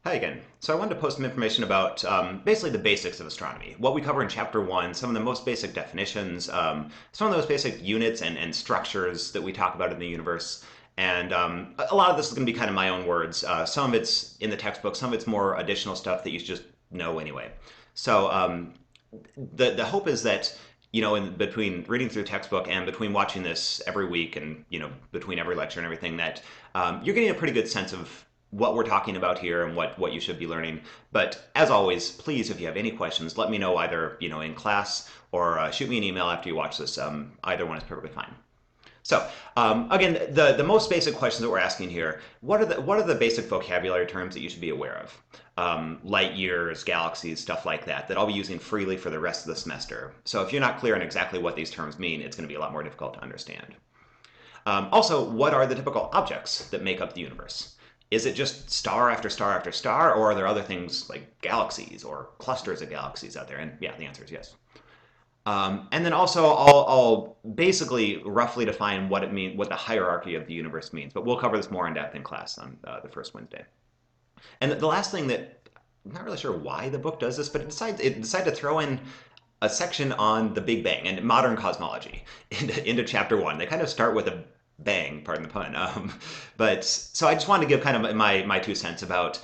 Hi again. So I wanted to post some information about basically the basics of astronomy, what we cover in Chapter 1, some of the most basic definitions, some of those basic units and structures that we talk about in the universe. And a lot of this is going to be kind of my own words. Some of it's in the textbook, some of it's more additional stuff that you should just know anyway. So the hope is that in between reading through the textbook and between watching this every week and between every lecture and everything, that you're getting a pretty good sense of what we're talking about here and what you should be learning. But as always, please, if you have any questions, let me know either in class or shoot me an email after you watch this. Either one is perfectly fine. So again, the most basic questions that we're asking here: what are the basic vocabulary terms that you should be aware of? Light years, galaxies, stuff like that I'll be using freely for the rest of the semester. So if you're not clear on exactly what these terms mean, it's going to be a lot more difficult to understand. Also, what are the typical objects that make up the universe? Is it just star after star after star, or are there other things like galaxies or clusters of galaxies out there? And yeah, the answer is yes. And then also, I'll basically roughly define what what the hierarchy of the universe means, but we'll cover this more in depth in class on the first Wednesday. And the last thing that I'm not really sure why the book does this, but it decided to throw in a section on the Big Bang and modern cosmology into Chapter 1. They kind of start with a bang, pardon the pun. But so I just wanted to give kind of my 2 cents about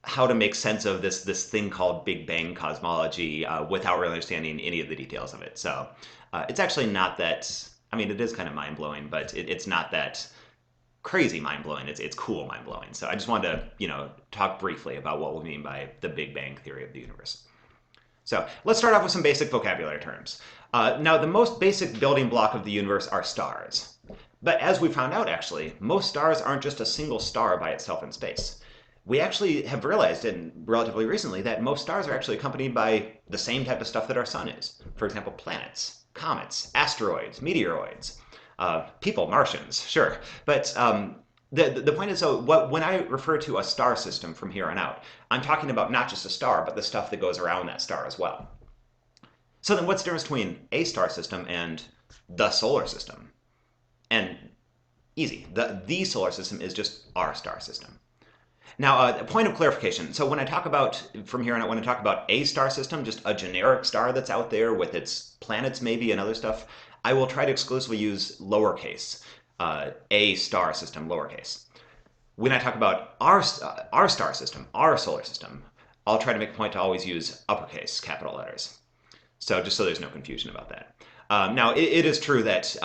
how to make sense of this thing called Big Bang cosmology without really understanding any of the details of it. So it's actually not that, I mean, it is kind of mind-blowing, but it's not that crazy mind-blowing. It's cool mind-blowing. So I just wanted to, talk briefly about what we mean by the Big Bang theory of the universe. So let's start off with some basic vocabulary terms. Now, the most basic building block of the universe are stars. But as we found out, actually, most stars aren't just a single star by itself in space. We actually have realized, and relatively recently, that most stars are actually accompanied by the same type of stuff that our sun is. For example, planets, comets, asteroids, meteoroids, people, Martians, sure. But the point is, so when I refer to a star system from here on out, I'm talking about not just a star, but the stuff that goes around that star as well. So then what's the difference between a star system and the solar system? And easy, the solar system is just our star system. Now, a point of clarification. So when I talk about, from here on out, when I talk about a star system, just a generic star that's out there with its planets maybe and other stuff, I will try to exclusively use lowercase, a star system, lowercase. When I talk about our star system, our solar system, I'll try to make a point to always use uppercase, capital letters. So just so there's no confusion about that. Now, it is true that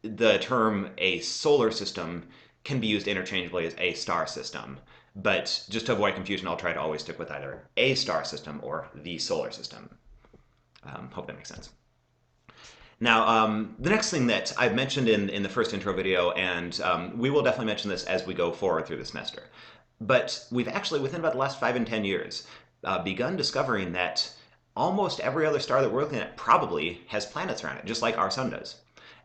the term a solar system can be used interchangeably as a star system. But just to avoid confusion, I'll try to always stick with either a star system or the solar system. Hope that makes sense. Now, the next thing that I've mentioned in the first intro video, and we will definitely mention this as we go forward through the semester, but we've actually, within about the last 5 and 10 years, begun discovering that almost every other star that we're looking at probably has planets around it, just like our sun does.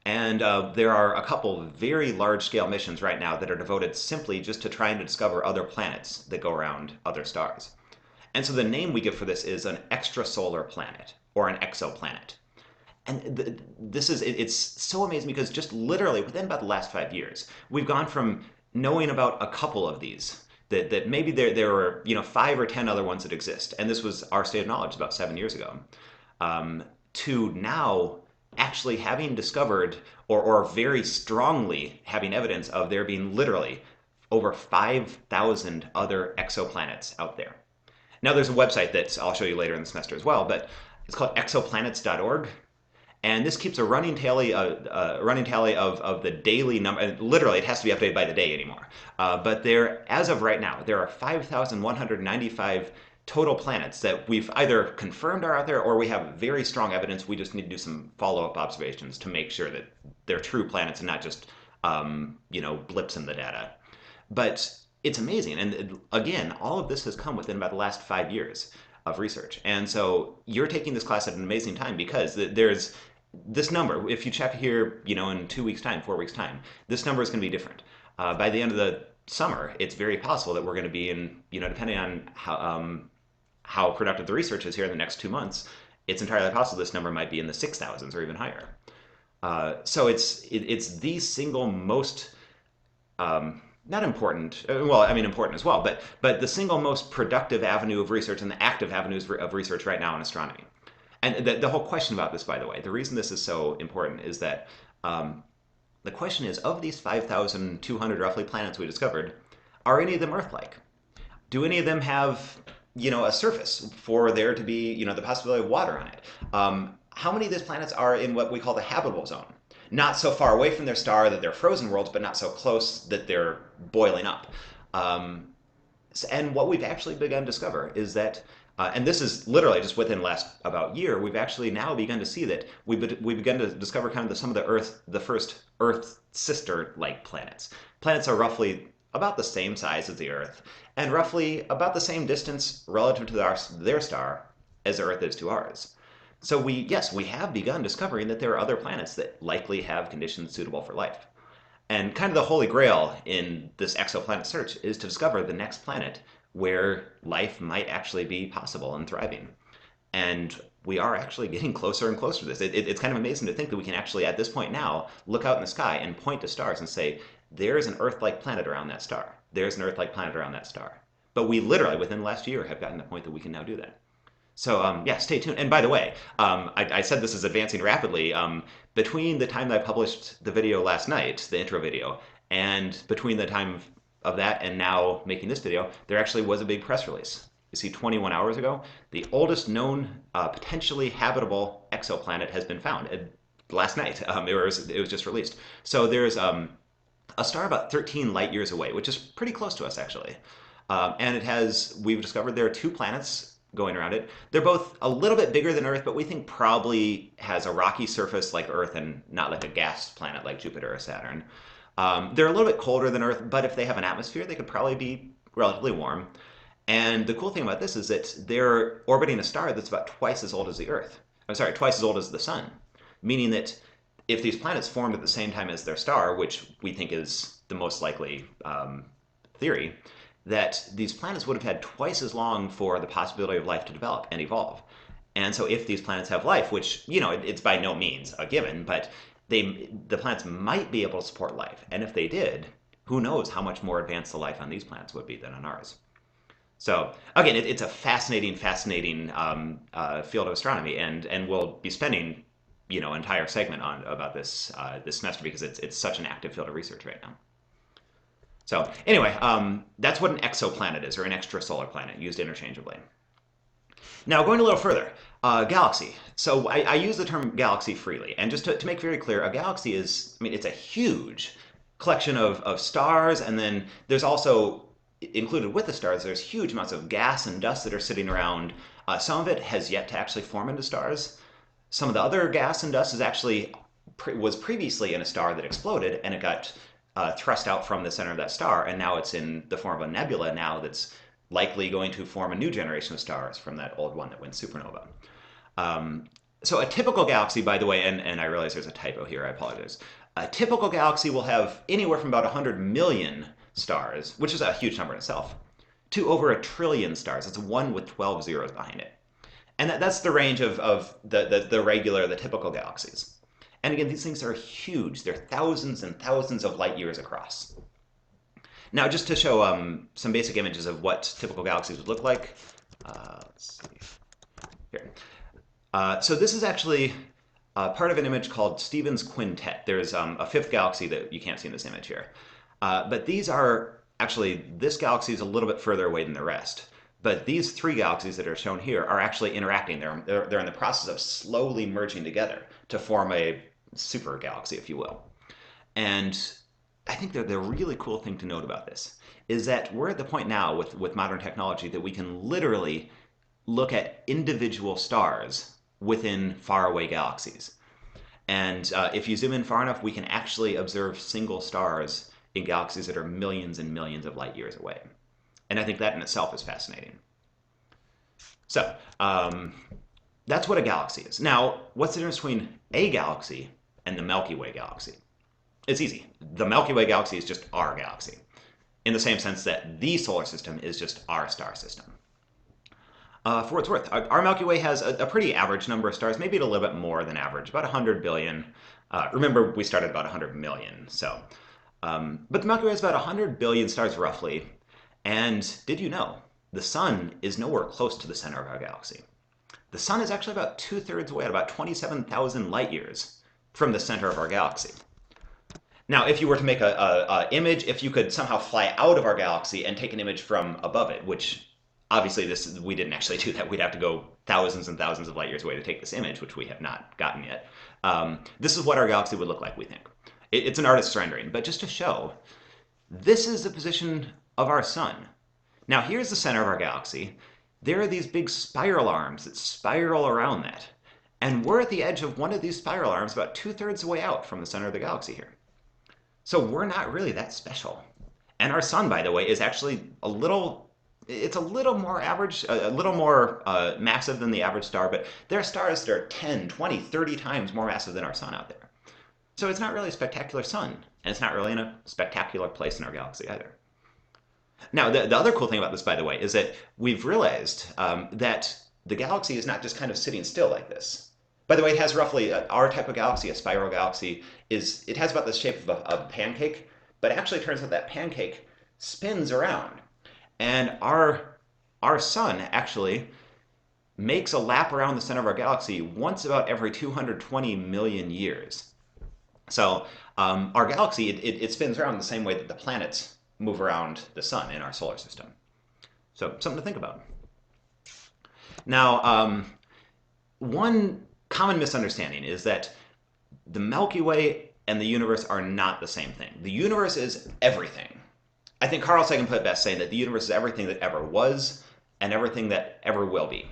And there are a couple very large-scale missions right now that are devoted simply just to trying to discover other planets that go around other stars. And so the name we give for this is an extrasolar planet, or an exoplanet. And it's so amazing because just literally within about the last 5 years, we've gone from knowing about a couple of these, that maybe there were 5 or 10 other ones that exist, and this was our state of knowledge about 7 years ago, to now actually having discovered, or very strongly having evidence of there being literally over 5,000 other exoplanets out there. Now there's a website that I'll show you later in the semester as well, but it's called exoplanets.org. And this keeps a running tally of the daily number. Literally, it has to be updated by the day anymore. But as of right now, there are 5,195 total planets that we've either confirmed are out there, or we have very strong evidence. We just need to do some follow-up observations to make sure that they're true planets and not just blips in the data. But it's amazing. And again, all of this has come within about the last 5 years of research. And so you're taking this class at an amazing time because there's this number. If you check here, in 2 weeks' time, 4 weeks' time, this number is going to be different. By the end of the summer, it's very possible that we're going to be in, depending on how productive the research is here in the next 2 months, it's entirely possible this number might be in the 6,000s or even higher. So it's the single most not important. Well, I mean important as well, but the single most productive avenue of research and the active avenues of research right now in astronomy. And the whole question about this, by the way, the reason this is so important is that um, the question is, of these 5,200 roughly planets we discovered, are any of them Earth-like? Do any of them have, a surface for there to be, the possibility of water on it? How many of these planets are in what we call the habitable zone? Not so far away from their star that they're frozen worlds, but not so close that they're boiling up. Um, and what we've actually begun to discover is that, and this is literally just within the last about year, we've actually now begun to see that we've begun to discover kind of some of the first Earth sister-like planets. Planets are roughly about the same size as the Earth, and roughly about the same distance relative to their star as the Earth is to ours. So yes, we have begun discovering that there are other planets that likely have conditions suitable for life. And kind of the holy grail in this exoplanet search is to discover the next planet where life might actually be possible and thriving. And we are actually getting closer and closer to this. It's kind of amazing to think that we can actually, at this point now, look out in the sky and point to stars and say, there's an Earth-like planet around that star. There's an Earth-like planet around that star. But we literally, within the last year, have gotten to the point that we can now do that. So yeah, stay tuned. And by the way, I said this is advancing rapidly. Between the time that I published the video last night, the intro video, and between the time of that and now making this video, there actually was a big press release. You see, 21 hours ago, the oldest known potentially habitable exoplanet has been found. Last night, it was just released. So there's a star about 13 light years away, which is pretty close to us actually. And we've discovered there are two planets going around it. They're both a little bit bigger than Earth, but we think probably has a rocky surface like Earth and not like a gas planet like Jupiter or Saturn. They're a little bit colder than Earth, but if they have an atmosphere, they could probably be relatively warm. And the cool thing about this is that they're orbiting a star that's about twice as old as the Earth. I'm sorry, twice as old as the Sun. Meaning that if these planets formed at the same time as their star, which we think is the most likely theory, that these planets would have had twice as long for the possibility of life to develop and evolve. And so if these planets have life, which, it's by no means a given, but the planets might be able to support life. And if they did, who knows how much more advanced the life on these planets would be than on ours. So again, it's a fascinating field of astronomy, and we'll be spending an entire segment about this this semester because it's such an active field of research right now. So anyway, that's what an exoplanet is, or an extrasolar planet, used interchangeably. Now, going a little further, galaxy. So I use the term galaxy freely, and just to make very clear, a galaxy is, it's a huge collection of stars, and then there's also, included with the stars, there's huge amounts of gas and dust that are sitting around. Some of it has yet to actually form into stars. Some of the other gas and dust was previously in a star that exploded, and it got thrust out from the center of that star, and now it's in the form of a nebula now that's likely going to form a new generation of stars from that old one that went supernova. So a typical galaxy, by the way, and I realize there's a typo here, I apologize. A typical galaxy will have anywhere from about 100 million stars, which is a huge number in itself, to over 1 trillion stars. It's 1 with 12 zeros behind it. And that's the range of the typical galaxies. And again, these things are huge. They're thousands and thousands of light years across. Now, just to show some basic images of what typical galaxies would look like. Let's see. Here. So this is actually part of an image called Stephan's Quintet. There's a fifth galaxy that you can't see in this image here. But these are actually, this galaxy is a little bit further away than the rest. But these three galaxies that are shown here are actually interacting. They're in the process of slowly merging together to form a super galaxy, if you will. And I think the really cool thing to note about this is that we're at the point now with modern technology that we can literally look at individual stars within faraway galaxies. And if you zoom in far enough, we can actually observe single stars in galaxies that are millions and millions of light years away. And I think that in itself is fascinating. So that's what a galaxy is. Now, what's the difference between a galaxy and the Milky Way galaxy? It's easy. The Milky Way galaxy is just our galaxy, in the same sense that the solar system is just our star system. For what it's worth, our Milky Way has a pretty average number of stars, maybe a little bit more than average, about 100 billion. Remember, we started about 100 million, so But the Milky Way has about 100 billion stars roughly. And did you know the sun is nowhere close to the center of our galaxy? The sun is actually about two-thirds away, at about 27,000 light years from the center of our galaxy. Now, if you were to make a image, if you could somehow fly out of our galaxy and take an image from above it, which obviously we didn't actually do that. We'd have to go thousands and thousands of light years away to take this image, which we have not gotten yet. This is what our galaxy would look like, we think. It's an artist's rendering, but just to show, this is the position of our sun. Now, here's the center of our galaxy. There are these big spiral arms that spiral around that. And we're at the edge of one of these spiral arms about two-thirds of the way out from the center of the galaxy here. So we're not really that special. And our sun, by the way, is actually it's a little more average, a little more massive than the average star, but there are stars that are 10, 20, 30 times more massive than our sun out there. So it's not really a spectacular sun, and it's not really in a spectacular place in our galaxy either. Now, the other cool thing about this, by the way, is that we've realized that the galaxy is not just kind of sitting still like this. By the way, it has roughly, our type of galaxy, a spiral galaxy, it has about the shape of a pancake, but actually it turns out that pancake spins around. And our sun actually makes a lap around the center of our galaxy once about every 220 million years. So our galaxy, it spins around the same way that the planets move around the sun in our solar system. So something to think about. Now, one common misunderstanding is that the Milky Way and the universe are not the same thing. The universe is everything. I think Carl Sagan put it best saying that the universe is everything that ever was and everything that ever will be.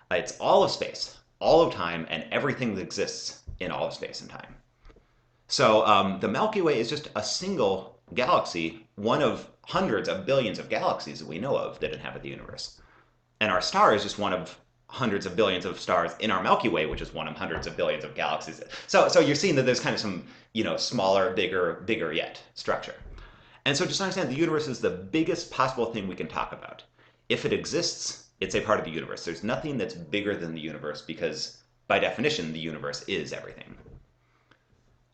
It's all of space, all of time, and everything that exists in all of space and time. So the Milky Way is just a single galaxy, one of hundreds of billions of galaxies that we know of that inhabit the universe. And our star is just one of hundreds of billions of stars in our Milky Way, which is one of hundreds of billions of galaxies. So you're seeing that there's kind of some, smaller, bigger yet structure. And so just understand the universe is the biggest possible thing we can talk about. If it exists, it's a part of the universe. There's nothing that's bigger than the universe because, by definition, the universe is everything.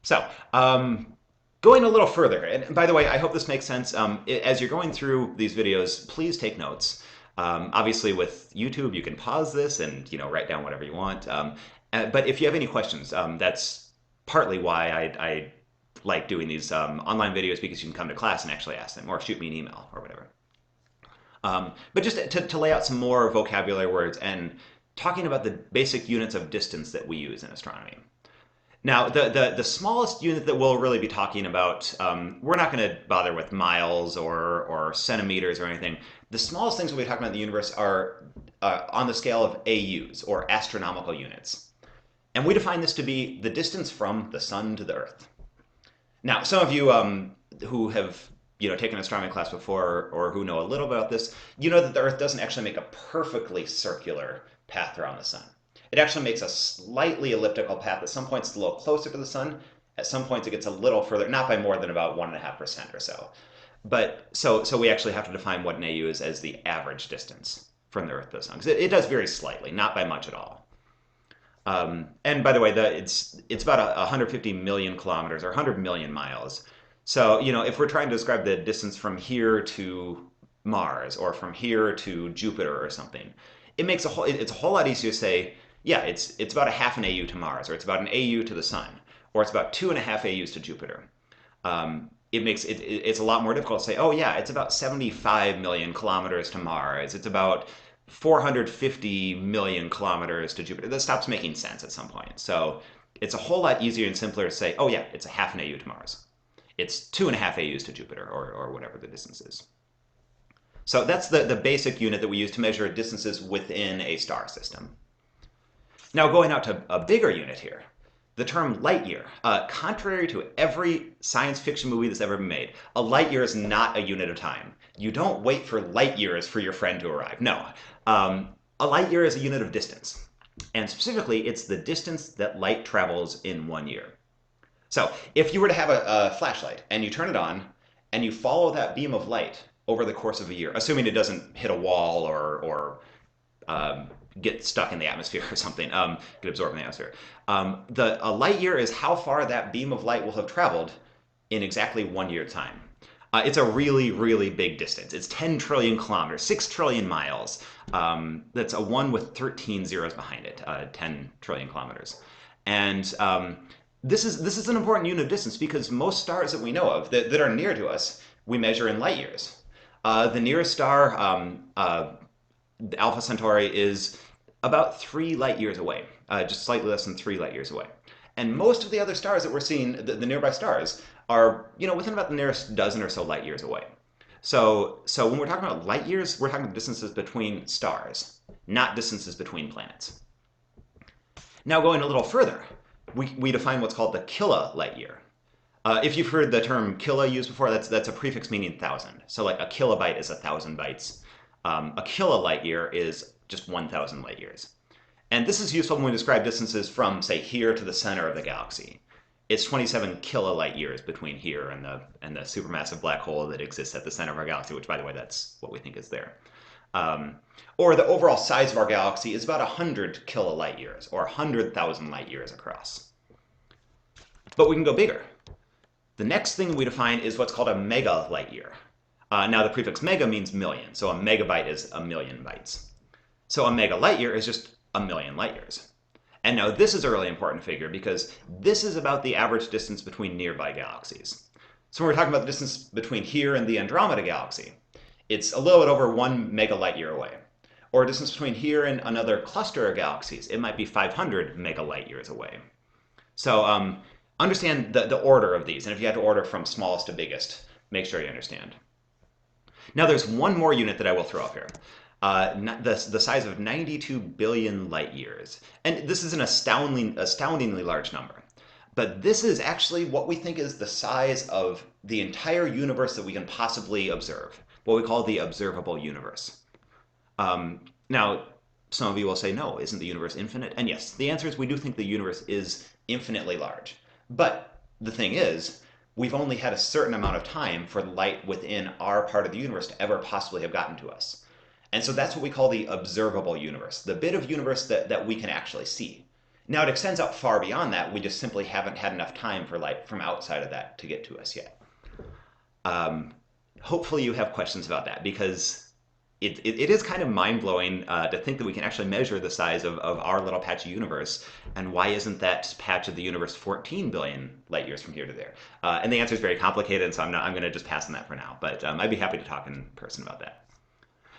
So, going a little further, and by the way, I hope this makes sense. As you're going through these videos, please take notes. Obviously, with YouTube, you can pause this and write down whatever you want. But if you have any questions, that's partly why I like doing these online videos, because you can come to class and actually ask them, or shoot me an email or whatever. But just to lay out some more vocabulary words and talking about the basic units of distance that we use in astronomy. Now, the smallest unit that we'll really be talking about, we're not going to bother with miles or centimeters or anything. The smallest things we'll be talking about in the universe are on the scale of AUs, or astronomical units. And we define this to be the distance from the sun to the Earth. Now, some of you who have taken an astronomy class before, or who know a little about this, you know that the Earth doesn't actually make a perfectly circular path around the sun. It actually makes a slightly elliptical path. At some points, it's a little closer to the sun. At some points, it gets a little further, not by more than about 1.5% or so. But so we actually have to define what an AU is as the average distance from the Earth to the sun, because it does vary slightly, not by much at all. And by the way, it's about 150 million kilometers, or 100 million miles. So if we're trying to describe the distance from here to Mars, or from here to Jupiter or something, it's a whole lot easier to say, yeah, it's about a half an AU to Mars, or it's about an AU to the sun, or it's about 2.5 AUs to Jupiter. It's a lot more difficult to say, oh yeah, it's about 75 million kilometers to Mars. It's about 450 million kilometers to Jupiter. That stops making sense at some point. So it's a whole lot easier and simpler to say, oh yeah, it's a half an AU to Mars. It's 2.5 AUs to Jupiter, or whatever the distance is. So that's the basic unit that we use to measure distances within a star system. Now going out to a bigger unit here, the term light year. Contrary to every science fiction movie that's ever been made, a light year is not a unit of time. You don't wait for light years for your friend to arrive. No. A light year is a unit of distance. And specifically, it's the distance that light travels in 1 year. So if you were to have a flashlight and you turn it on and you follow that beam of light over the course of a year, assuming it doesn't hit a wall or get stuck in the atmosphere or something, get absorbed in the atmosphere. A light year is how far that beam of light will have traveled in exactly 1 year time. It's a really, really big distance. It's 10 trillion kilometers, 6 trillion miles. That's a 1 with 13 zeros behind it, 10 trillion kilometers. And this is an important unit of distance because most stars that we know of that are near to us, we measure in light years. The nearest star, Alpha Centauri, is about 3 light years away, just slightly less than 3 light years away. And most of the other stars that we're seeing, the nearby stars, are within about the nearest dozen or so light years away. So when we're talking about light years, we're talking about distances between stars, not distances between planets. Now going a little further, we define what's called the kilolight year. If you've heard the term kilo used before, that's a prefix meaning 1,000. So like a kilobyte is 1,000 bytes. A kilolight year is just 1,000 light years. And this is useful when we describe distances from, say, here to the center of the galaxy. It's 27 kilolight years between here and the supermassive black hole that exists at the center of our galaxy, which, by the way, that's what we think is there. Or the overall size of our galaxy is about 100 kilolight years, or 100,000 light years across. But we can go bigger. The next thing we define is what's called a mega light year. Now, the prefix mega means million, so a megabyte is a million bytes. So a mega light year is just a million light years. And now this is a really important figure because this is about the average distance between nearby galaxies. So when we're talking about the distance between here and the Andromeda galaxy, it's a little bit over 1 mega light year away. Or a distance between here and another cluster of galaxies, it might be 500 mega light years away. So understand the order of these, and if you had to order from smallest to biggest, make sure you understand. Now there's one more unit that I will throw up here. The size of 92 billion light years. And this is an astoundingly large number. But this is actually what we think is the size of the entire universe that we can possibly observe, what we call the observable universe. Now, some of you will say, no, isn't the universe infinite? And yes, the answer is we do think the universe is infinitely large. But the thing is, we've only had a certain amount of time for light within our part of the universe to ever possibly have gotten to us. And so that's what we call the observable universe, the bit of universe that we can actually see. Now it extends out far beyond that, we just simply haven't had enough time for light from outside of that to get to us yet. Hopefully you have questions about that, because it is kind of mind-blowing to think that we can actually measure the size of our little patch of universe, and why isn't that patch of the universe 14 billion light years from here to there? And the answer is very complicated, and so I'm going to just pass on that for now, but I'd be happy to talk in person about that.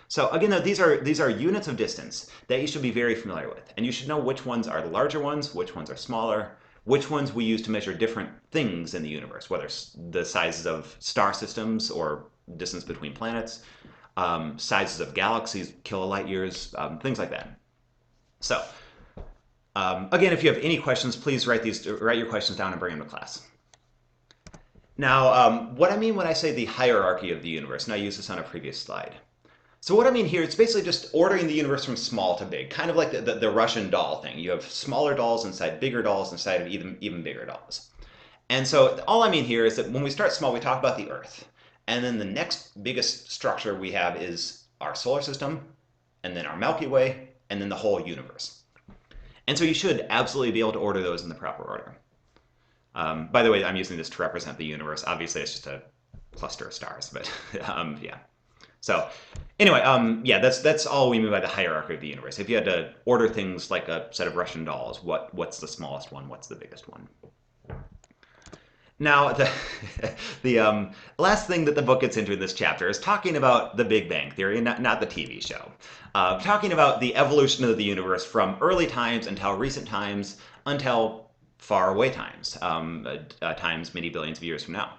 So again, though, these are units of distance that you should be very familiar with, and you should know which ones are the larger ones, which ones are smaller, which ones we use to measure different things in the universe, whether it's the sizes of star systems or distance between planets, sizes of galaxies, kilolight years, things like that. So again, if you have any questions, please write your questions down and bring them to class. Now, what I mean when I say the hierarchy of the universe, and I used this on a previous slide. So what I mean here, it's basically just ordering the universe from small to big, kind of like the Russian doll thing. You have smaller dolls inside bigger dolls inside of even bigger dolls. And so all I mean here is that when we start small, we talk about the Earth. And then the next biggest structure we have is our solar system, and then our Milky Way, and then the whole universe. And so you should absolutely be able to order those in the proper order. By the way, I'm using this to represent the universe. Obviously, it's just a cluster of stars, but yeah. So anyway, yeah, that's all we mean by the hierarchy of the universe. If you had to order things like a set of Russian dolls, what's the smallest one? What's the biggest one? Now, the last thing that the book gets into in this chapter is talking about the Big Bang Theory, not the TV show. Talking about the evolution of the universe from early times until recent times until far away times, times many billions of years from now.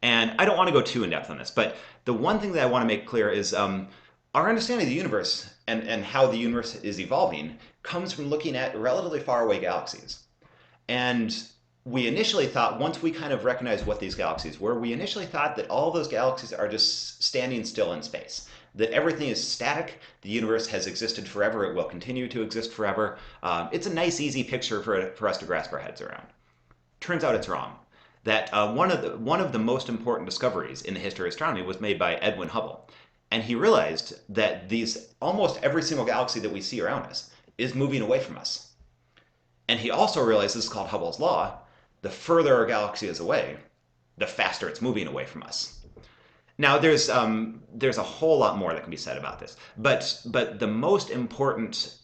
And I don't want to go too in-depth on this, but the one thing that I want to make clear is our understanding of the universe and how the universe is evolving comes from looking at relatively far away galaxies. And we initially thought, once we kind of recognized what these galaxies were, we initially thought that all those galaxies are just standing still in space, that everything is static, the universe has existed forever, it will continue to exist forever. It's a nice, easy picture for us to grasp our heads around. Turns out it's wrong. That one of the most important discoveries in the history of astronomy was made by Edwin Hubble. And he realized that almost every single galaxy that we see around us is moving away from us. And he also realized, this is called Hubble's law, the further our galaxy is away, the faster it's moving away from us. Now, there's a whole lot more that can be said about this, but the most important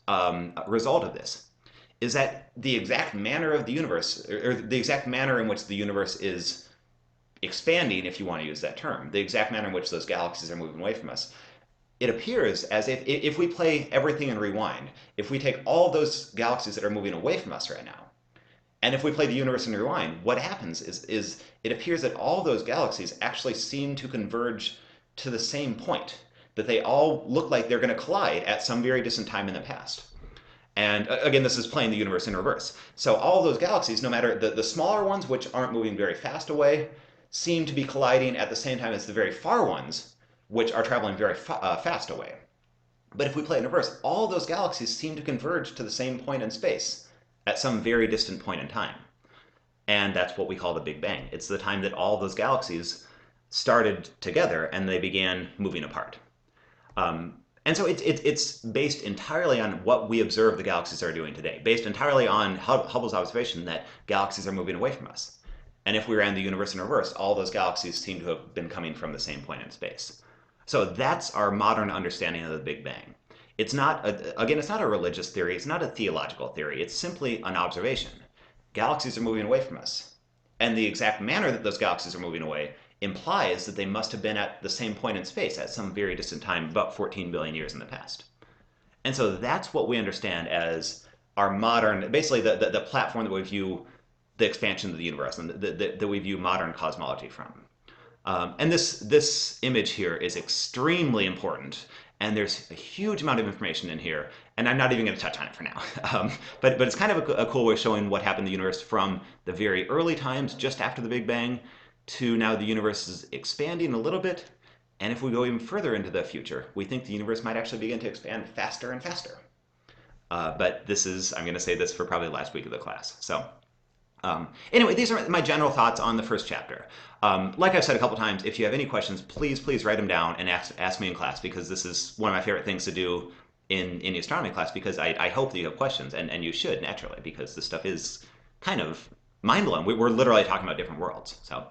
result of this is that the exact manner of the universe, or the exact manner in which the universe is expanding, if you want to use that term, the exact manner in which those galaxies are moving away from us, it appears as if we play everything and rewind, if we take all those galaxies that are moving away from us right now, and if we play the universe and rewind, what happens is it appears that all those galaxies actually seem to converge to the same point, that they all look like they're going to collide at some very distant time in the past. And again, this is playing the universe in reverse. So all those galaxies, no matter the smaller ones, which aren't moving very fast away, seem to be colliding at the same time as the very far ones, which are traveling very fast away. But if we play it in reverse, all those galaxies seem to converge to the same point in space at some very distant point in time. And that's what we call the Big Bang. It's the time that all those galaxies started together and they began moving apart. And so it's based entirely on what we observe the galaxies are doing today, based entirely on Hubble's observation that galaxies are moving away from us. And if we ran the universe in reverse, all those galaxies seem to have been coming from the same point in space. So that's our modern understanding of the Big Bang. It's not, again, it's not a religious theory, it's not a theological theory, it's simply an observation. Galaxies are moving away from us. And the exact manner that those galaxies are moving away implies that they must have been at the same point in space at some very distant time, about 14 billion years in the past. And so that's what we understand as our modern, basically the platform that we view the expansion of the universe and that we view modern cosmology from. And this image here is extremely important, and there's a huge amount of information in here, and I'm not even going to touch on it for now. But it's kind of a cool way of showing what happened in the universe from the very early times, just after the Big Bang, to now the universe is expanding a little bit, and if we go even further into the future, we think the universe might actually begin to expand faster and faster. But this is, I'm going to say this for probably the last week of the class. So anyway, these are my general thoughts on the first chapter. Like I've said a couple times, if you have any questions, please write them down and ask me in class, because this is one of my favorite things to do in the astronomy class, because I hope that you have questions, and you should, naturally, because this stuff is kind of mind-blowing. We're literally talking about different worlds. So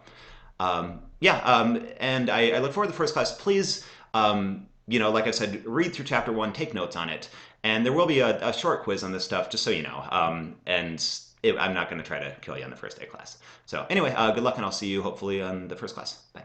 and I look forward to the first class. Please, like I said, read through chapter 1, take notes on it, and there will be a short quiz on this stuff, just so you know. I'm not going to try to kill you on the first day of class. So anyway, good luck, and I'll see you hopefully on the first class. Bye.